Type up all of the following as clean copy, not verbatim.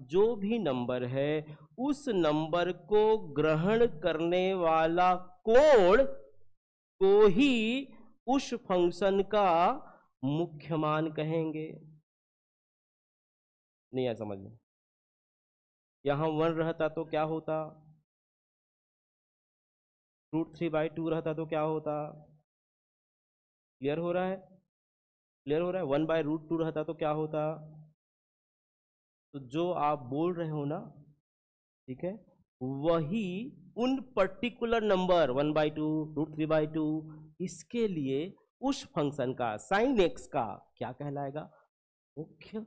जो भी नंबर है उस नंबर को ग्रहण करने वाला कोण को ही उस फंक्शन का मुख्य मान कहेंगे। नहीं है समझ में? यहां 1 रहता तो क्या होता, √3/2 रहता तो क्या होता? क्लियर हो रहा है? क्लियर हो रहा है? 1/√2 रहता तो क्या होता? तो जो आप बोल रहे हो ना, ठीक है, वही उन पर्टिकुलर नंबर 1/2 √3/2 इसके लिए उस फंक्शन का साइन एक्स का क्या कहलाएगा? मुख्य।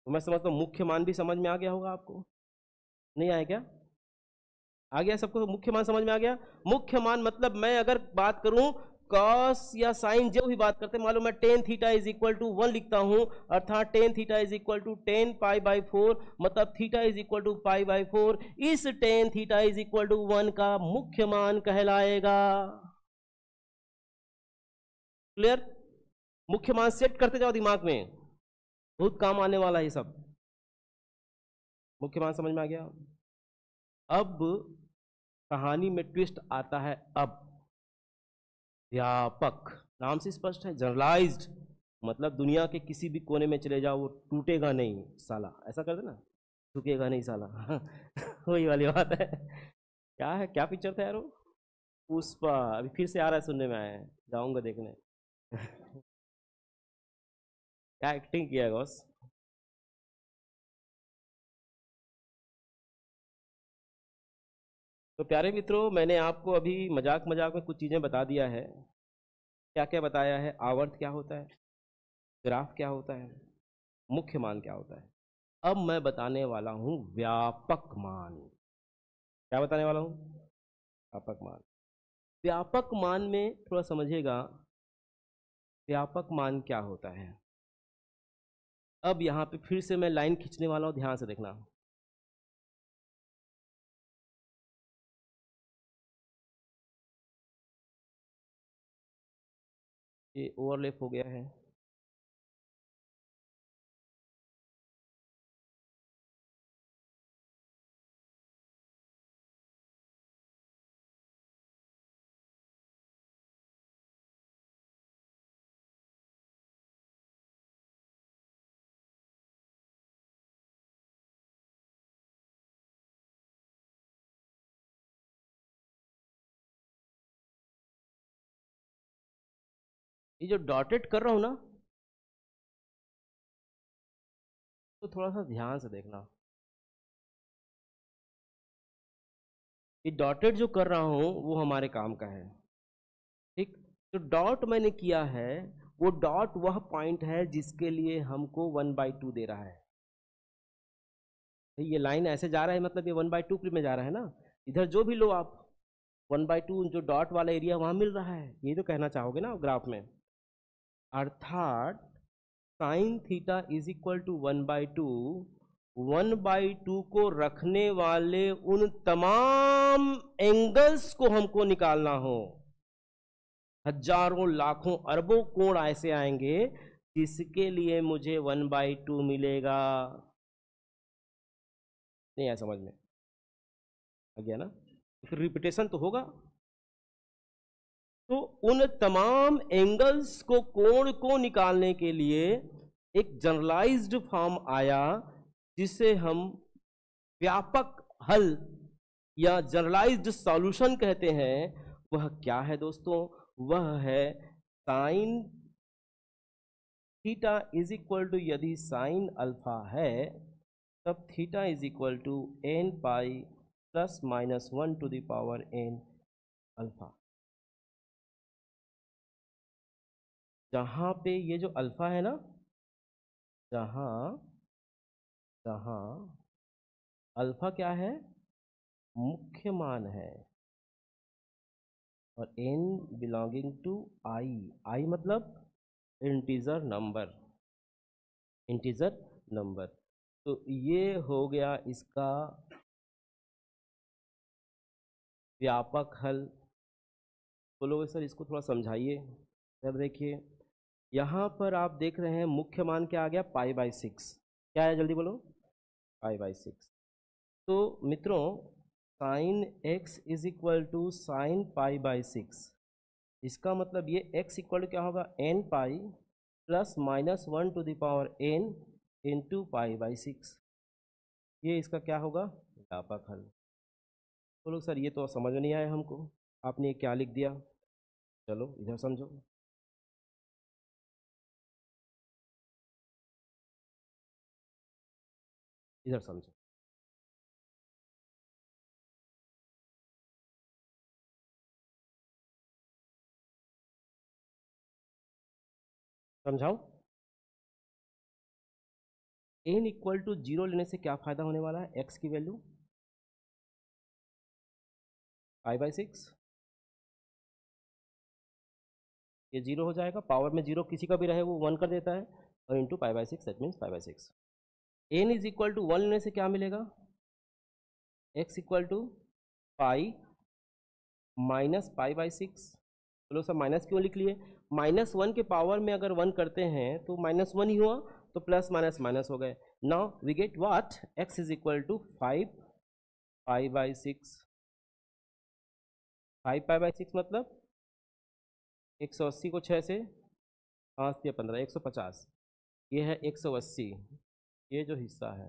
तो मैं समझता हूं मुख्य मान भी समझ में आ गया होगा आपको। नहीं आया क्या? आ गया सबको? मुख्य मान समझ में आ गया? मुख्य मान मतलब मैं अगर बात करूं कॉस या साइन जो भी बात करते हैं, मालूम मैं tan theta is equal to 1 लिखता हूं, अर्थात tan theta is equal to 10π/4, मतलब थीटा इज इक्वल टू π/4, इस tan theta is equal to 1 का मुख्य मान कहलाएगा। क्लियर? मुख्य मान सेट करते जाओ दिमाग में, बहुत काम आने वाला है ये सब। मुख्य मान समझ में आ गया? अब कहानी में ट्विस्ट आता है। अब व्यापक नाम से स्पष्ट है, जनरलाइज्ड मतलब दुनिया के किसी भी कोने में चले जाओ वो टूटेगा नहीं साला, ऐसा कर देना, झुकेगा नहीं साला। वही वाली बात है। क्या है, क्या पिक्चर था यार वो? पुष्पा। अभी फिर से आ रहा है, सुनने में आया है, जाऊंगा देखने। क्या एक्टिंग किया है बॉस। तो प्यारे मित्रों, मैंने आपको अभी मजाक मजाक में कुछ चीज़ें बता दिया है। क्या क्या बताया है? आवर्त क्या होता है, ग्राफ क्या होता है, मुख्य मान क्या होता है। अब मैं बताने वाला हूं व्यापक मान। क्या बताने वाला हूं? व्यापक मान। व्यापक मान में थोड़ा समझिएगा, व्यापक मान क्या होता है। अब यहां पे फिर से मैं लाइन खींचने वाला हूं, ध्यान से देखना। ये ओवरलैप हो गया है। ये जो डॉटेड कर रहा हूं ना, तो थोड़ा सा ध्यान से देखना। ये डॉटेड जो कर रहा हूं वो हमारे काम का है, ठीक। तो डॉट मैंने किया है, वो डॉट वह पॉइंट है जिसके लिए हमको 1/2 दे रहा है। ये लाइन ऐसे जा रहा है, मतलब ये 1/2 में जा रहा है ना। इधर जो भी लो आप, 1/2 जो डॉट वाला एरिया वहां मिल रहा है, ये तो कहना चाहोगे ना ग्राफ में। अर्थात sine theta is equal to 1/2, 1/2 को रखने वाले उन तमाम एंगल्स को हमको निकालना हो। हजारों लाखों अरबों कोण ऐसे आएंगे जिसके लिए मुझे 1/2 मिलेगा। नहीं आया समझ में? आ गया ना? फिर रिपीटेशन तो होगा। तो उन तमाम एंगल्स को, कोण को निकालने के लिए एक जनरलाइज्ड फॉर्म आया जिसे हम व्यापक हल या जनरलाइज्ड सॉल्यूशन कहते हैं। वह क्या है दोस्तों? वह है sine theta is equal to, यदि साइन अल्फा है तब theta is equal to n pi plus minus 1 to the power n alpha. जहां पे ये जो अल्फा है ना, जहां जहां अल्फा क्या है? मुख्य मान है, और n belonging to i। i मतलब इंटीजर नंबर, इंटीजर नंबर। तो ये हो गया इसका व्यापक हल। बोलोगे सर इसको थोड़ा समझाइए। अब देखिए, यहाँ पर आप देख रहे हैं मुख्य मान क्या आ गया? π/6। क्या है जल्दी बोलो, π/6। तो मित्रों sine x is equal to sine π/6, इसका मतलब ये x इक्वल टू क्या होगा, n pi plus -1 to the power n into π/6। ये इसका क्या होगा, व्यापक हल। बोलो सर ये तो समझ में नहीं आया हमको, आपने क्या लिख दिया, चलो इधर समझो। इधर समझो, समझाओ। n इक्वल टू 0 लेने से क्या फायदा होने वाला है, x की वैल्यू π/6, ये 0 हो जाएगा, पावर में 0 किसी का भी रहे वो 1 कर देता है, और into π/6 that means π/6। n is equal to 1 लेने से क्या मिलेगा, x equal to pi minus π/6। चलो सर माइनस क्यों लिख लिए, -1 के पावर में अगर 1 करते हैं तो -1 ही हुआ, तो प्लस माइनस माइनस हो गए। Now we get what, x is equal to 5 π/6। 5 π/6 मतलब 180 को 6 से 5 या 15 150, ये है 180। ये जो हिस्सा है,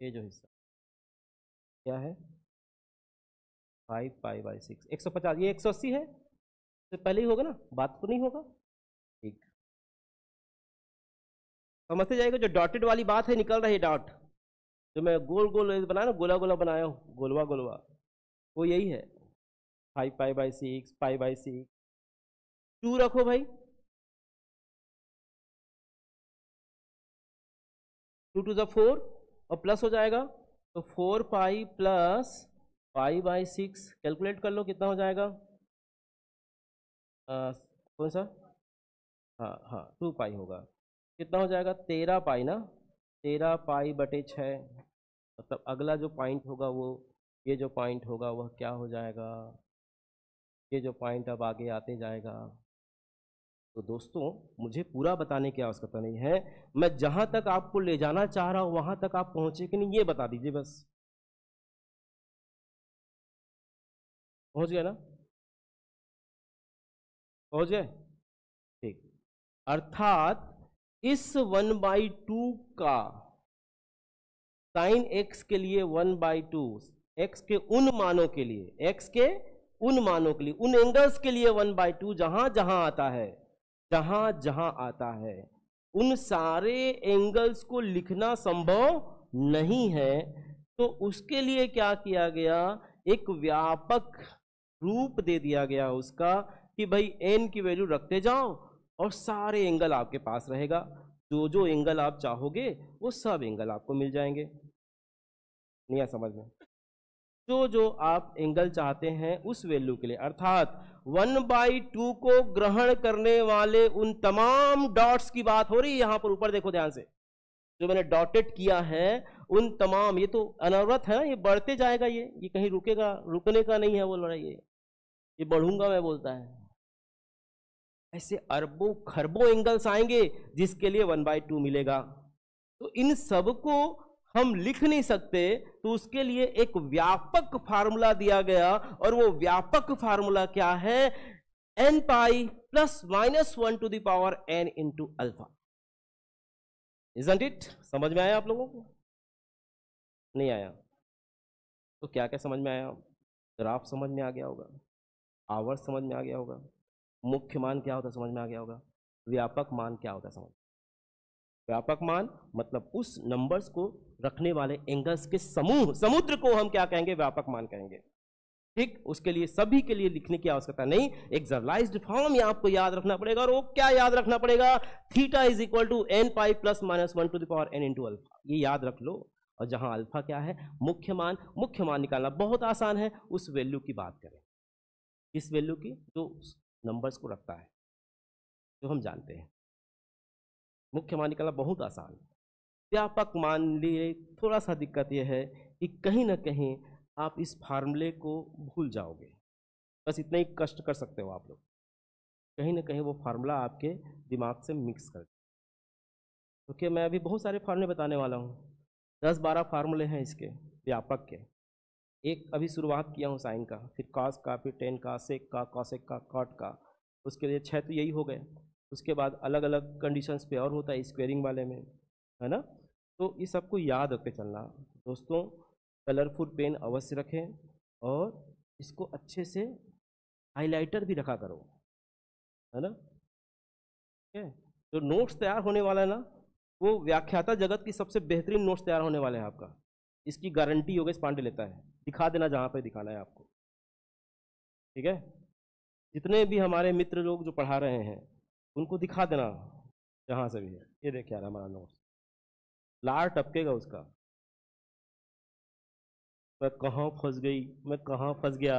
ये जो हिस्सा क्या है 5 π/6, 150, ये 180 है, तो पहले ही होगा ना, बात तो नहीं होगा। ठीक, समझते जाएगा, जो डॉटेड वाली बात है निकल रही है डॉट, जो मैं गोल गोल बनाया ना, गोला गोला बनाया हूँ, गोलवा गोलवा, वो यही है 5 π/6 π/6। 2 रखो भाई, 2 टू ज़ 4 और प्लस हो जाएगा, तो 4 पाई प्लस π/6, कैलकुलेट कर लो कितना हो जाएगा, कौन सा, हाँ हाँ 2 पाई होगा, कितना हो जाएगा 13 पाई ना, 13 π/6। मतलब अगला जो पॉइंट होगा वो, ये जो पॉइंट होगा वह क्या हो जाएगा, ये जो पॉइंट अब आगे आते जाएगा। तो दोस्तों मुझे पूरा बताने की आवश्यकता नहीं है, मैं जहां तक आपको ले जाना चाह रहा हूं वहां तक आप पहुंचे कि नहीं ये बता दीजिए बस। पहुंच गए ना, पहुंच गए, ठीक। अर्थात इस 1/2 का साइन x के लिए 1/2, x के उन मानों के लिए, x के उन मानों के लिए, उन एंगल्स के लिए 1/2 जहां जहां आता है, जहां जहां आता है, उन सारे एंगल्स को लिखना संभव नहीं है। तो उसके लिए क्या किया गया, एक व्यापक रूप दे दिया गया उसका, कि भाई n की वैल्यू रखते जाओ और सारे एंगल आपके पास रहेगा, जो जो एंगल आप चाहोगे वो सब एंगल आपको मिल जाएंगे। नहीं है समझ में, जो जो आप एंगल चाहते हैं उस वैल्यू के लिए, अर्थात 1/2 को ग्रहण करने वाले उन तमाम डॉट्स की बात हो रही है। यहां पर ऊपर देखो ध्यान से, जो मैंने डॉटेड किया है उन तमाम, ये तो अनवरत है ना, ये बढ़ते जाएगा, ये कहीं रुकेगा, रुकने का नहीं है बोल रहा है, ये बढ़ूंगा मैं बोलता है। ऐसे अरबों खरबों एंगल्स आएंगे जिसके लिए 1/2 मिलेगा। तो इन सब को हम लिख नहीं सकते, तो उसके लिए एक व्यापक फार्मूला दिया गया, और वो व्यापक फार्मूला क्या है, n pi plus -1 to the power n into alpha. Isn't it, समझ में आया आप लोगों को, नहीं आया तो क्या क्या समझ में आया, ग्राफ समझ में आ गया होगा, आवर्त समझ में आ गया होगा, मुख्य मान क्या होता है समझ में आ गया होगा, व्यापक मान क्या होता है समझ। व्यापक मान मतलब उस नंबर्स को रखने वाले एंगल्स के समूह, समुद्र को हम क्या कहेंगे, व्यापक मान कहेंगे। ठीक, उसके लिए सभी के लिए लिखने की आवश्यकता नहीं, एक जनरलाइज्ड फॉर्म ये आपको याद रखना पड़ेगा, और वो क्या याद रखना पड़ेगा, theta is equal to n pi plus -1 to the power n into alpha, ये याद रख लो। और जहां अल्फा क्या है, मुख्य मान, मुख्य मान निकालना बहुत आसान है। उस वैल्यू की बात करें, इस वैल्यू की जो नंबर्स को रखता है, जो हम जानते हैं, मुख्य मान निकालना बहुत आसान। व्यापक मान लिए थोड़ा सा दिक्कत यह है कि कहीं ना कहीं आप इस फार्मूले को भूल जाओगे, बस इतना ही कष्ट कर सकते हो आप लोग, कहीं ना कहीं वो फार्मूला आपके दिमाग से मिक्स कर, क्योंकि मैं अभी बहुत सारे फार्मूले बताने वाला हूँ, 10-12 फार्मूले हैं इसके व्यापक के। एक अभी शुरुआत किया हूँ साइन का, फिर कॉस का, फिर टेन का, सेक का, कॉसेक का, कॉट का, उसके लिए 6 तो यही हो गए। उसके बाद अलग अलग कंडीशंस पे और होता है स्क्वेयरिंग वाले में, है ना। तो इस सबको याद रख के चलना दोस्तों। कलरफुल पेन अवश्य रखें और इसको अच्छे से हाइलाइटर भी रखा करो, है ना। ठीक है, जो नोट्स तैयार होने वाला है ना, वो व्याख्याता जगत की सबसे बेहतरीन नोट्स तैयार होने वाले हैं आपका। इसकी गारंटी योगेश पांडे लेता है। दिखा देना जहाँ पे दिखाना है आपको, ठीक है। जितने भी हमारे मित्र लोग जो पढ़ा रहे हैं उनको दिखा देना जहाँ से भी है। ये देखिए यार हमारा नोट्स, लार टपकेगा उसका। मैं कहाँ फंस गई, मैं कहाँ फंस गया,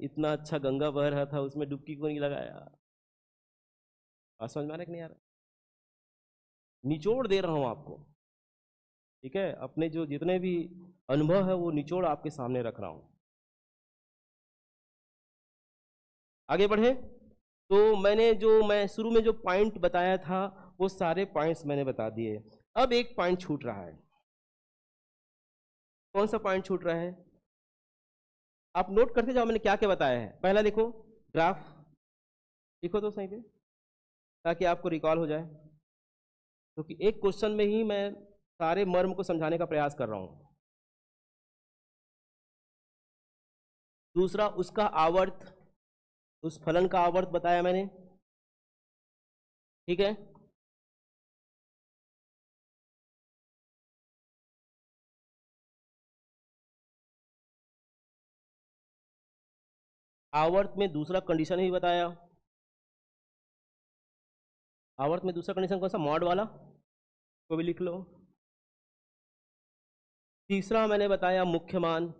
इतना अच्छा गंगा बह रहा था उसमें डुबकी क्यों नहीं लगाया। बात समझ में आ रहा है कि नहीं आ रहा? निचोड़ दे रहा हूँ आपको, ठीक है। अपने जो जितने भी अनुभव है वो निचोड़ आपके सामने रख रहा हूँ। आगे बढ़े तो मैं शुरू में जो पॉइंट बताया था वो सारे पॉइंट्स मैंने बता दिए। अब एक पॉइंट छूट रहा है। कौन सा पॉइंट छूट रहा है? आप नोट करते जाओ मैंने क्या क्या बताया है। पहला लिखो ग्राफ, लिखो तो सही पे ताकि आपको रिकॉल हो जाए, क्योंकि एक क्वेश्चन में ही मैं सारे मर्म को समझाने का प्रयास कर रहा हूं। दूसरा उसका आवर्त, उस फलन का आवर्त बताया मैंने, ठीक है। आवर्त में दूसरा कंडीशन भी बताया। आवर्त में दूसरा कंडीशन कौन सा? मॉड वाला, को भी लिख लो। तीसरा मैंने बताया मुख्य मान।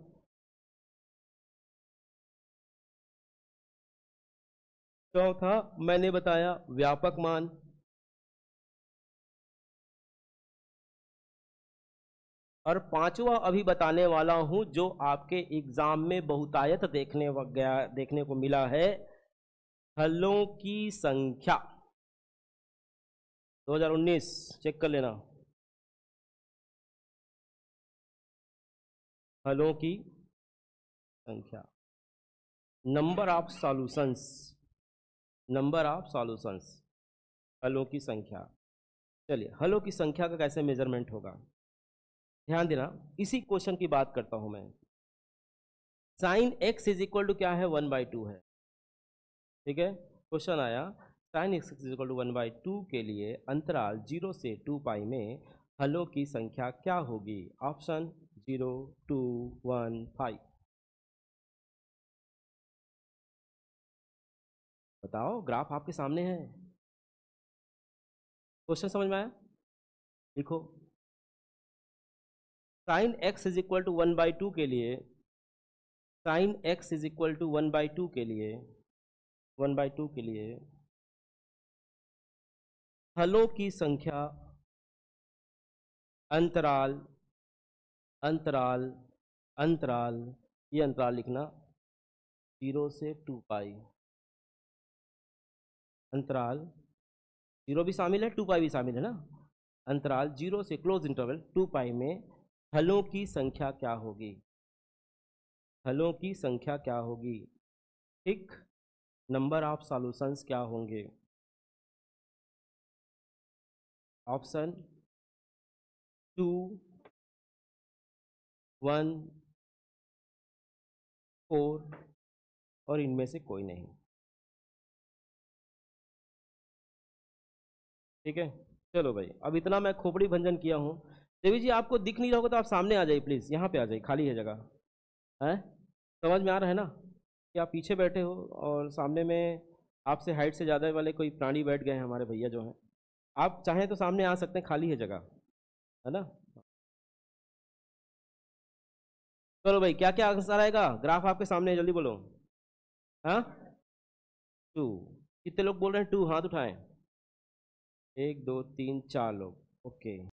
चौथा मैंने बताया व्यापक मान। और पांचवा अभी बताने वाला हूं जो आपके एग्जाम में बहुतायत देखने को मिला है, हलों की संख्या। 2019 चेक कर लेना, हलों की संख्या, number of solutions, number of solutions, हलों की संख्या। चलिए हलों की संख्या का कैसे मेजरमेंट होगा, ध्यान देना। इसी क्वेश्चन की बात करता हूं मैं। Sine x is equal to क्या है? 1/2 है, ठीक है। क्वेश्चन आया sine x is equal to 1/2 के लिए अंतराल 0 से 2 पाई में हलों की संख्या क्या होगी? ऑप्शन 0, 2, 1, 5। बताओ, ग्राफ आपके सामने है। क्वेश्चन समझ में आया? लिखो sine x is equal to 1/2 के लिए, sine x is equal to 1/2 के लिए, 1/2 के लिए हलों की संख्या अंतराल, अंतराल, अंतराल, ये अंतराल लिखना 0 से 2 पाई, अंतराल 0 भी शामिल है 2 पाई भी शामिल है ना। अंतराल 0 से क्लोज इंटरवल 2 पाई में हलों की संख्या क्या होगी? हलों की संख्या क्या होगी? ठीक, नंबर ऑफ सॉल्यूशंस क्या होंगे? ऑप्शन 2, 1, 4 और इनमें से कोई नहीं, ठीक है। चलो भाई, अब इतना मैं खोपड़ी भंजन किया हूँ। देवी जी आपको दिख नहीं रहा होगा तो आप सामने आ जाइए प्लीज़, यहाँ पे आ जाइए, खाली है जगह है। समझ में आ रहा है ना कि आप पीछे बैठे हो और सामने में आपसे हाइट से ज़्यादा वाले कोई प्राणी बैठ गए हैं, हमारे भैया जो हैं। आप चाहें तो सामने आ सकते हैं, खाली है जगह, है ना। चलो भाई, क्या क्या आंसर आएगा? ग्राफ आपके सामने है, जल्दी बोलो। हाँ, 2। कितने लोग बोल रहे हैं 2? हाथ उठाएं। 1, 2, 3, 4 लोग, ओके।